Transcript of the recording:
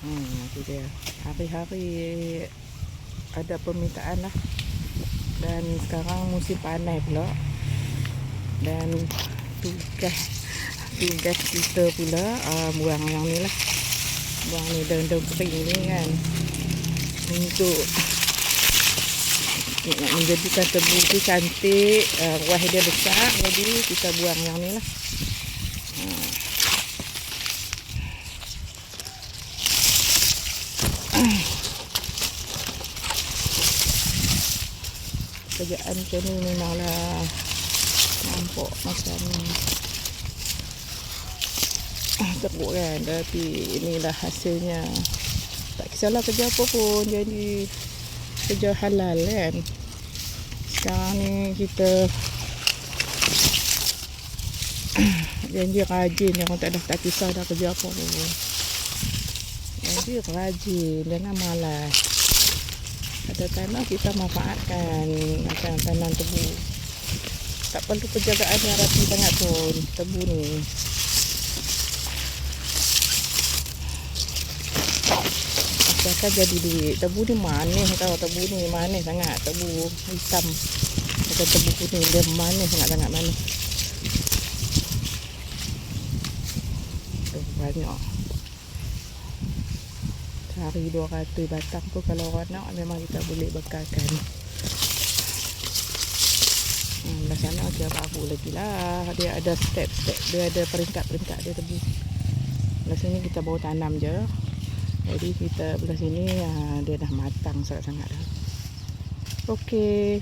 Itu dia. Hari-hari ada permintaan lah. Dan sekarang musim panas pula. Dan tugas kita pula buang yang ni lah. Buang ni daun-daun kering ni kan. Untuk nak menjadikan tebu tu cantik, buah dia besar, jadi kita buang yang ni lah. Kerjaan macam ni memanglah nampak macam teruk kan, tapi inilah hasilnya. Tak kisahlah kerja apa pun, jadi kerja halal kan. Sekarang ni kita janji rajin, orang tak kisah dah kerja apa pun. Jadi rajin, jangan malas. Ada tanah kita manfaatkan, macam tanam tebu. Tak perlu penjagaan yang rapi sangat pun tebu ni. Asalkan jadi duit. Tebu ni manis tau, tebu ni manis sangat. Tebu hitam, bukan tebu kuning, dia manis sangat-sangat manis. Tuh, banyak. Sehari 200 batang tu kalau orang nak memang kita boleh bekalkan. Belah sana dia baru lagi lah. Dia ada step-step, dia ada peringkat-peringkat dia tebu. Belah sini kita baru tanam je. Jadi kita belah sini dia dah matang sangat-sangat dah. Okey.